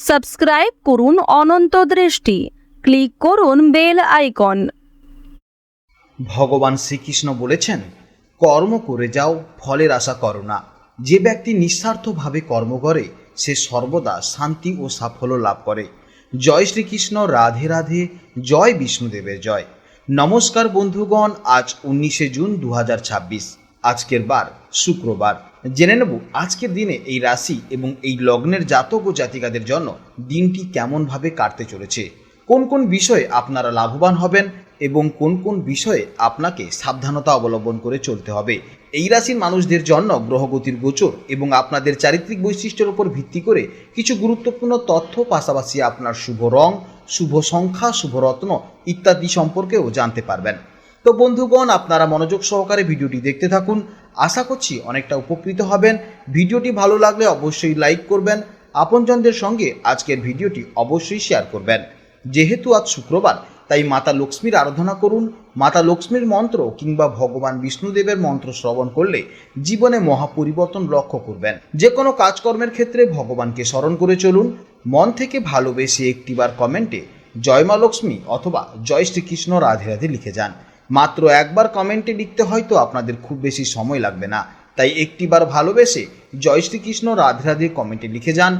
Subscribe করুন অনন্ত দৃষ্টি, click করুন বেল আইকন। ভগবান শ্রীকৃষ্ণ বলেছেন, কর্ম করে যাও, ফলের আশা করো না। যে ব্যক্তি নিঃস্বার্থভাবে কর্ম করে সে সর্বদা শান্তি ও সাফল্য লাভ করে। জয় শ্রীকৃষ্ণ, রাধে রাধে, জয় বিষ্ণুদেবের জয়। নমস্কার বন্ধুগণ, আজ 19শে জুন 2026, আজকের বার শুক্রবার। জেনে নেব আজকের দিনে এই রাশি এবং এই লগ্নের জাতক ও জাতিকাদের জন্য দিনটি কেমনভাবে কাটতে চলেছে, কোন কোন বিষয়ে আপনারা লাভবান হবেন এবং কোন কোন বিষয়ে আপনাকে সাবধানতা অবলম্বন করে চলতে হবে। এই রাশির মানুষদের জন্য গ্রহগতির গোচর এবং আপনাদের চারিত্রিক বৈশিষ্ট্যের উপর ভিত্তি করে কিছু গুরুত্বপূর্ণ তথ্য, পাশাপাশি আপনার শুভ রং, শুভ সংখ্যা, শুভ রত্ন ইত্যাদি সম্পর্কেও জানতে পারবেন। তো বন্ধুগণ, আপনারা মনোযোগ সহকারে ভিডিওটি দেখতে থাকুন। আশা করছি অনেকটা উপকৃত হবেন। ভিডিওটি ভালো লাগলে অবশ্যই লাইক করবেন, আপনজনদের সঙ্গে আজকের ভিডিওটি অবশ্যই শেয়ার করবেন। যেহেতু আজ শুক্রবার, তাই মাতা লক্ষ্মীর আরাধনা করুন। মাতা লক্ষ্মীর মন্ত্র কিংবা ভগবান বিষ্ণুদেবের মন্ত্র শ্রবণ করলে জীবনে মহাপরিবর্তন লক্ষ্য করবেন। যে কোনো কাজকর্মের ক্ষেত্রে ভগবানকে স্মরণ করে চলুন। মন থেকে ভালোবেসে একটিবার কমেন্টে জয় মা লক্ষ্মী অথবা জয় শ্রীকৃষ্ণ রাধে রাধে লিখে যান। মাত্র একবার কমেন্টে লিখতে হয়তো আপনাদের খুব বেশি সময় লাগবে না, তাই একটিবার ভালোবেসে জয় শ্রীকৃষ্ণ রাধে রাধে কমেন্টে লিখে যান।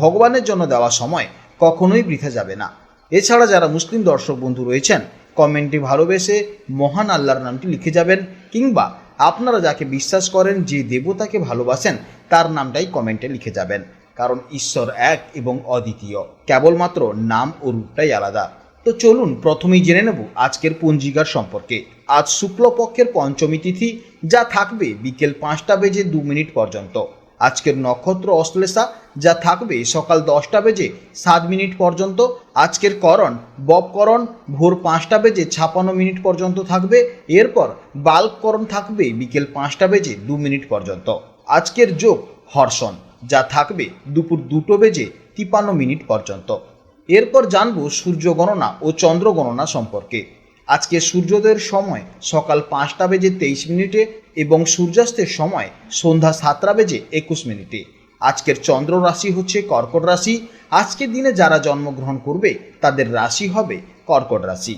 ভগবানের জন্য দেওয়া সময় কখনোই বৃথা যাবে না। এছাড়া যারা মুসলিম দর্শক বন্ধু রয়েছেন, কমেন্টে ভালোবেসে মহান আল্লাহর নামটি লিখে যাবেন, কিংবা আপনারা যাকে বিশ্বাস করেন, যে দেবতাকে ভালোবাসেন, তার নামটাই কমেন্টে লিখে যাবেন। কারণ ঈশ্বর এক এবং অদ্বিতীয়, কেবলমাত্র নাম ও রূপটাই আলাদা। তো চলুন প্রথমেই জেনে নেব আজকের পঞ্জিকার সম্পর্কে। আজ শুক্লপক্ষের পঞ্চমী তিথি, যা থাকবে বিকেল 5টা বেজে 2 মিনিট পর্যন্ত। আজকের নক্ষত্র অশ্লেষা, যা থাকবে সকাল 10টা বেজে 7 মিনিট পর্যন্ত। আজকের করণ ববকরণ, ভোর 5টা বেজে 56 মিনিট পর্যন্ত থাকবে। এরপর বাল্বকরণ থাকবে বিকেল 5টা বেজে 2 মিনিট পর্যন্ত। আজকের যোগ হর্ষণ, যা থাকবে দুপুর 2টো বেজে 53 মিনিট পর্যন্ত। এরপর জানব সূর্য গণনা ও চন্দ্র গণনা সম্পর্কে। আজকে সূর্যোদয়ের সময় সকাল 5টা বেজে 23 মিনিটে এবং সূর্যাস্তের সময় সন্ধ্যা 7টা বেজে 21 মিনিটে। আজকের চন্দ্র রাশি হচ্ছে কর্কট রাশি। আজকের দিনে যারা জন্মগ্রহণ করবে তাদের রাশি হবে কর্কট রাশি।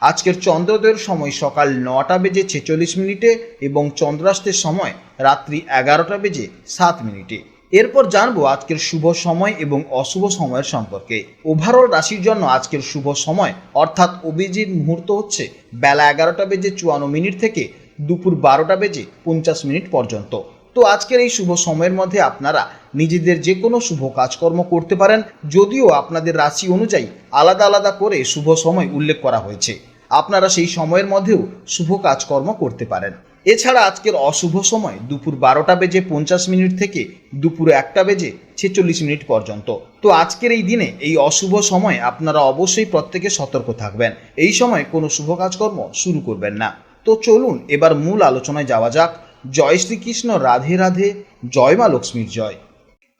আজকের চন্দ্রোদয়ের সময় সকাল 9টা বেজে 46 মিনিটে এবং চন্দ্রাস্তের সময় রাত্রি 11টা বেজে 7 মিনিটে। এরপর জানবো আজকের শুভ সময় এবং অশুভ সময়ের সম্পর্কে। ওভারঅল রাশির জন্য আজকের শুভ সময় অর্থাৎ অভিজিৎ মুহূর্ত হচ্ছে বেলা 11টা বেজে 54 মিনিট থেকে দুপুর 12টা বেজে 50 মিনিট পর্যন্ত। তো আজকের এই শুভ সময়ের মধ্যে আপনারা নিজেদের যে কোনো শুভ কাজকর্ম করতে পারেন, যদিও আপনাদের রাশি অনুযায়ী আলাদা আলাদা করে শুভ সময় উল্লেখ করা হয়েছে। আপনারা সেই সময়ের মধ্যেও শুভ কাজকর্ম করতে পারেন। এছাড়া আজকের অশুভ সময় দুপুর 12টা বেজে 50 মিনিট থেকে দুপুর 1টা বেজে 46 মিনিট পর্যন্ত। তো আজকের এই দিনে এই অশুভ সময় আপনারা অবশ্যই প্রত্যেকে সতর্ক থাকবেন। এই সময় কোনো শুভ কাজকর্ম শুরু করবেন না। তো চলুন এবার মূল আলোচনায় যাওয়া যাক। জয় শ্রীকৃষ্ণ, রাধে রাধে, জয় মা লক্ষ্মীর জয়।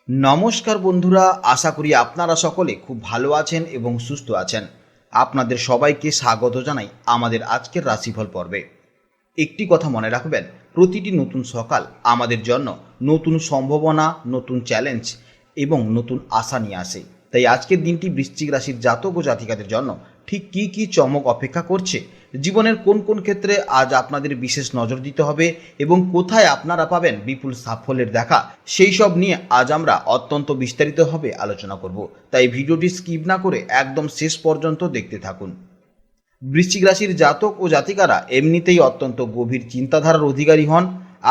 নমস্কার বন্ধুরা, আশা করি আপনারা সকলে খুব ভালো আছেন এবং সুস্থ আছেন। আপনাদের সবাইকে স্বাগত জানাই আমাদের আজকের রাশিফল পর্বে। একটি কথা মনে রাখবেন, প্রতিটি নতুন সকাল আমাদের জন্য নতুন সম্ভাবনা, নতুন চ্যালেঞ্জ এবং নতুন আশা নিয়ে আসে। তাই আজকের দিনটি বৃশ্চিক রাশির জাতক ও জাতিকাদের জন্য ঠিক কী কী চমক অপেক্ষা করছে, জীবনের কোন কোন ক্ষেত্রে আজ আপনাদের বিশেষ নজর দিতে হবে এবং কোথায় আপনারা পাবেন বিপুল সাফল্যের দেখা, সেই সব নিয়ে আজ আমরা অত্যন্ত বিস্তারিতভাবে আলোচনা করব। তাই ভিডিওটি স্কিপ না করে একদম শেষ পর্যন্ত দেখতে থাকুন। বৃশ্চিক রাশির জাতক ও জাতিকারা এমনিতেই অত্যন্ত গভীর চিন্তাধারার অধিকারী হন।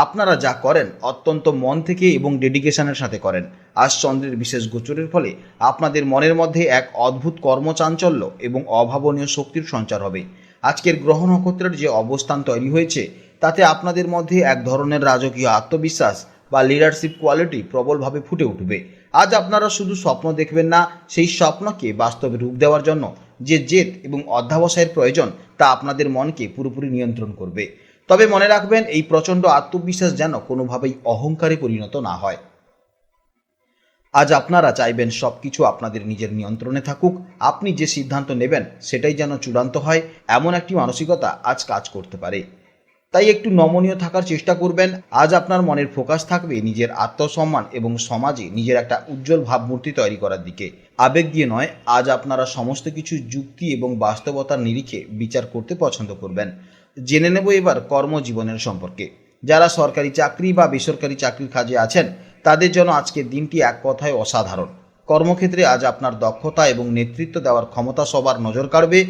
আপনারা যা করেন অত্যন্ত মন থেকে এবং ডেডিকেশনের সাথে করেন। আজ চন্দ্রের বিশেষ গোচরের ফলে আপনাদের মনের মধ্যে এক অদ্ভুত কর্মচাঞ্চল্য এবং অভাবনীয় শক্তির সঞ্চার হবে। আজকের গ্রহ নক্ষত্রের যে অবস্থান তৈরি হয়েছে, তাতে আপনাদের মধ্যে এক ধরনের রাজকীয় আত্মবিশ্বাস বা লিডারশিপ কোয়ালিটি প্রবলভাবে ফুটে উঠবে। আজ আপনারা শুধু স্বপ্ন দেখবেন না, সেই স্বপ্নকে বাস্তবে রূপ দেওয়ার জন্য যে জেদ এবং অধ্যাবসায়ের প্রয়োজন, তা আপনাদের মনকে পুরোপুরি নিয়ন্ত্রণ করবে। তবে মনে রাখবেন, এই প্রচণ্ড আত্মবিশ্বাস যেন কোনোভাবেই অহংকারে পরিণত না হয়। আজ আপনারা চাইবেন সব কিছু আপনাদের নিজের নিয়ন্ত্রণে থাকুক। আপনি যে সিদ্ধান্ত নেবেন সেটাই যেন চূড়ান্ত হয়, এমন একটি মানসিকতা আজ কাজ করতে পারে। তাই একটু নমনীয় থাকার চেষ্টা করবেন। আজ আপনার মনের ফোকাস থাকবে নিজের আত্মসম্মান এবং সমাজে নিজের একটা উজ্জ্বল ভাবমূর্তি তৈরি করার দিকে। আবেগ দিয়ে নয়, আজ আপনারা সমস্ত কিছু যুক্তি এবং বাস্তবতার নিরিখে বিচার করতে পছন্দ করবেন। জেনে নেব এবার কর্মজীবনের সম্পর্কে। যারা সরকারি চাকরি বা বেসরকারি চাকরির কাজে আছেন তাদের জন্য আজকের দিনটি এক কথায় অসাধারণ। কর্মক্ষেত্রে আজ আপনার দক্ষতা এবং নেতৃত্ব দেওয়ার ক্ষমতা সবার নজর কাড়বে।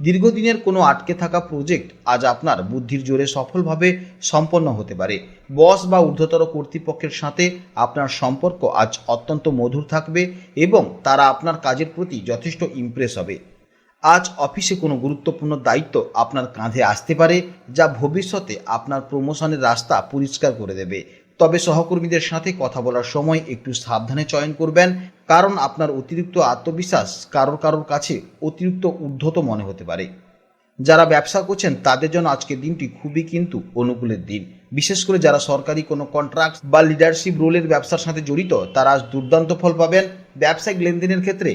দীর্ঘদিনের কোনো আটকে থাকা প্রজেক্ট আজ আপনার বুদ্ধির জোরে সফলভাবে সম্পন্ন হতে পারে। বস বা ঊর্ধ্বতর কর্তৃপক্ষের সাথে আপনার সম্পর্ক আজ অত্যন্ত মধুর থাকবে এবং তারা আপনার কাজের প্রতি যথেষ্ট ইমপ্রেস হবে। আজ অফিসে কোনো গুরুত্বপূর্ণ দায়িত্ব আপনার কাঁধে আসতে পারে, যা ভবিষ্যতে আপনার প্রমোশনের রাস্তা পরিষ্কার করে দেবে। তবে সহকর্মীদের সাথে কথা বলার সময় একটু সাবধানে চয়ন করবেন, কারণ আপনার অতিরিক্ত আত্মবিশ্বাস কারোর কাছে অতিরিক্ত উদ্ধত মনে হতে পারে। যারা ব্যবসা করছেন তাদের জন্য আজকের দিনটি খুবই কিন্তু অনুকূলের দিন। বিশেষ করে যারা সরকারি কোনো কন্ট্রাক্ট বা লিডারশিপ রোলের ব্যবসার সাথে জড়িত তারা আজ দুর্দান্ত ফল পাবেন। ব্যবসায়িক লেনদেনের ক্ষেত্রে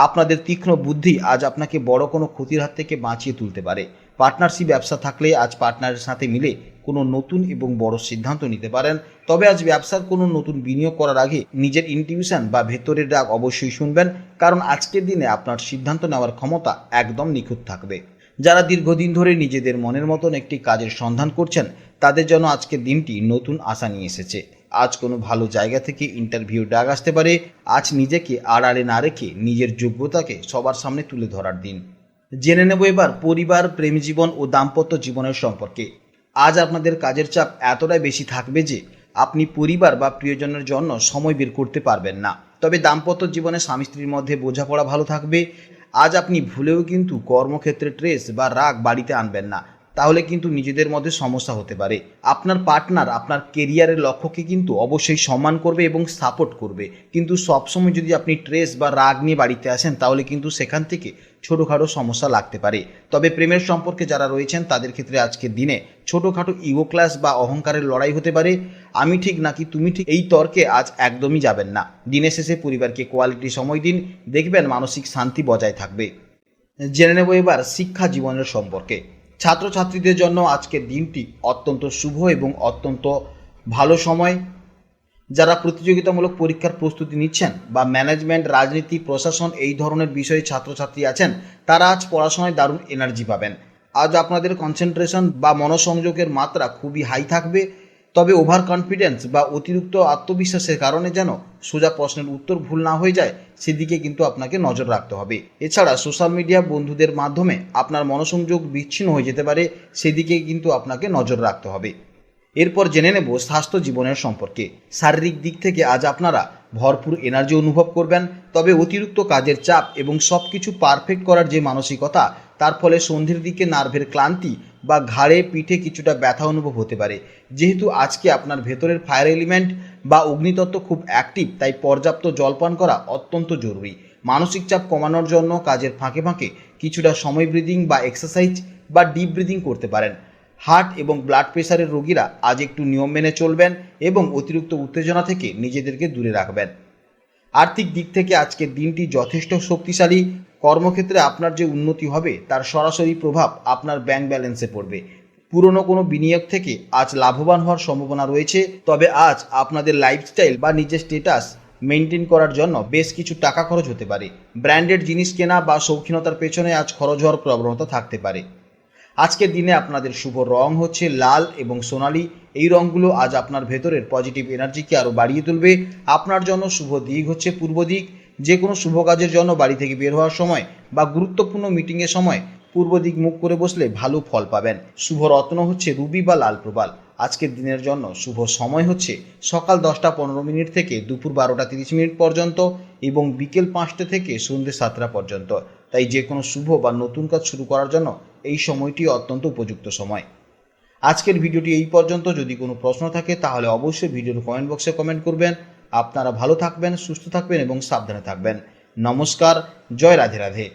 আপনাদের তীক্ষ্ণ বুদ্ধি আজ আপনাকে বড় কোনো ক্ষতির হাত থেকে বাঁচিয়ে তুলতে পারে। পার্টনারশিপ ব্যবসা থাকলে আজ পার্টনারের সাথে মিলে কোনো নতুন এবং বড় সিদ্ধান্ত নিতে পারেন। তবে আজ ব্যবসার কোনো নতুন বিনিয়োগ করার আগে নিজের ইনটিউশন বা ভেতরের ডাক অবশ্যই শুনবেন, কারণ আজকের দিনে আপনার সিদ্ধান্ত নেওয়ার ক্ষমতা একদম নিখুঁত থাকবে। যারা দীর্ঘদিন ধরে নিজেদের মনের মতন একটি কাজের সন্ধান করছেন তাদের জন্য আজকের দিনটি নতুন আশা নিয়ে এসেছে। আজ কোনো ভালো জায়গা থেকে ইন্টারভিউ ডাক আসতে পারে। আজ নিজেকে আড়ালে না রেখে নিজের যোগ্যতাকে সবার সামনে তুলে ধরার দিন। জেনে নেব এবার পরিবার, প্রেম জীবন ও দাম্পত্য জীবনের সম্পর্কে। আজ আপনাদের কাজের চাপ এতটাই বেশি থাকবে যে আপনি পরিবার বা প্রিয়জনের জন্য সময় বের করতে পারবেন না। তবে দাম্পত্য জীবনে স্বামী স্ত্রীর মধ্যে বোঝাপড়া ভালো থাকবে। আজ আপনি ভুলেও কিন্তু কর্মক্ষেত্রে স্ট্রেস বা রাগ বাড়িতে আনবেন না, তাহলে কিন্তু নিজেদের মধ্যে সমস্যা হতে পারে। আপনার পার্টনার আপনার কেরিয়ারের লক্ষ্যকে কিন্তু অবশ্যই সম্মান করবে এবং সাপোর্ট করবে, কিন্তু সবসময় যদি আপনি স্ট্রেস বা রাগ নিয়ে বাড়িতে আসেন তাহলে কিন্তু সেখান থেকে ছোটোখাটো সমস্যা লাগতে পারে। তবে প্রেমের সম্পর্কে যারা রয়েছেন তাদের ক্ষেত্রে আজকের দিনে ছোটোখাটো ইগো ক্লাস বা অহংকারের লড়াই হতে পারে। আমি ঠিক নাকি তুমি ঠিক, এই তর্কে আজ একদমই যাবেন না। দিনের শেষে পরিবারকে কোয়ালিটি সময় দিন, দেখবেন মানসিক শান্তি বজায় থাকবে। জেনে নেব এবার শিক্ষা জীবনের সম্পর্কে। ছাত্রছাত্রীদের জন্য আজকের দিনটি অত্যন্ত শুভ এবং অত্যন্ত ভালো সময়। যারা প্রতিযোগিতামূলক পরীক্ষার প্রস্তুতি নিচ্ছেন বা ম্যানেজমেন্ট, রাজনীতি, প্রশাসন এই ধরনের বিষয়ে ছাত্রছাত্রী আছেন তারা আজ পড়াশোনায় দারুণ এনার্জি পাবেন। আজ আপনাদের কনসেন্ট্রেশন বা মনোসংযোগের মাত্রা খুবই হাই থাকবে। তবে ওভার কনফিডেন্স বা অতিরিক্ত আত্মবিশ্বাসের কারণে যেন সোজা প্রশ্নের উত্তর ভুল না হয়ে যায় সেদিকে কিন্তু আপনাকে নজর রাখতে হবে। এছাড়া সোশ্যাল মিডিয়া বন্ধুদের মাধ্যমে আপনার মনোসংযোগ বিচ্ছিন্ন হয়ে যেতে পারে, সেদিকে কিন্তু আপনাকে নজর রাখতে হবে। এরপর জেনে নেব স্বাস্থ্য জীবনের সম্পর্কে। শারীরিক দিক থেকে আজ আপনারা ভরপুর এনার্জি অনুভব করবেন। তবে অতিরিক্ত কাজের চাপ এবং সব কিছু পারফেক্ট করার যে মানসিকতা, তার ফলে সন্ধ্যের দিকে নার্ভের ক্লান্তি বা ঘাড়ে পিঠে কিছুটা ব্যথা অনুভব হতে পারে। যেহেতু আজকে আপনার ভেতরের ফায়ার এলিমেন্ট বা অগ্নিতত্ত্ব খুব অ্যাক্টিভ, তাই পর্যাপ্ত জলপান করা অত্যন্ত জরুরি। মানসিক চাপ কমানোর জন্য কাজের ফাঁকে ফাঁকে কিছুটা সময় ব্রিদিং বা এক্সারসাইজ বা ডিপ ব্রিদিং করতে পারেন। হার্ট এবং ব্লাড প্রেশারের রোগীরা আজ একটু নিয়ম মেনে চলবেন এবং অতিরিক্ত উত্তেজনা থেকে নিজেদেরকে দূরে রাখবেন। আর্থিক দিক থেকে আজকের দিনটি যথেষ্ট শক্তিশালী। কর্মক্ষেত্রে আপনার যে উন্নতি হবে তার সরাসরি প্রভাব আপনার ব্যাংক ব্যালেন্সে পড়বে। পুরনো কোনো বিনিয়োগ থেকে আজ লাভবান হওয়ার সম্ভাবনা রয়েছে। তবে আজ আপনাদের লাইফস্টাইল বা নিজের স্ট্যাটাস মেনটেন করার জন্য বেশ কিছু টাকা খরচ হতে পারে। ব্র্যান্ডেড জিনিস কেনা বা শৌখিনতার পেছনে আজ খরচ হওয়ার প্রবণতা থাকতে পারে। আজকের দিনে আপনাদের শুভ রং হচ্ছে লাল এবং সোনালি। এই রঙগুলো আজ আপনার ভেতরের পজিটিভ এনার্জিকে আরও বাড়িয়ে তুলবে। আপনার জন্য শুভ দিক হচ্ছে পূর্ব দিক। যে কোনো শুভ কাজের জন্য বাড়ি থেকে বের হওয়ার সময় বা গুরুত্বপূর্ণ মিটিংয়ের সময় পূর্ব দিক মুখ করে বসলে ভালো ফল পাবেন। শুভ রত্ন হচ্ছে রুবি বা লাল প্রবাল। আজকের দিনের জন্য শুভ সময় হচ্ছে সকাল 10টা 15 থেকে দুপুর 12টা 30 পর্যন্ত এবং বিকেল 5টা থেকে সন্ধ্যে 7টা পর্যন্ত। তাই যে কোনো শুভ বা নতুন কাজ শুরু করার জন্য এই সময়টি অত্যন্ত উপযুক্ত সময়। আজকের ভিডিওটি এই পর্যন্ত। যদি কোনো প্রশ্ন থাকে তাহলে অবশ্যই ভিডিওর কমেন্ট বক্সে কমেন্ট করবেন। আপনারা ভালো থাকবেন, সুস্থ থাকবেন এবং সাবধানে থাকবেন। নমস্কার, জয় রাধে রাধে।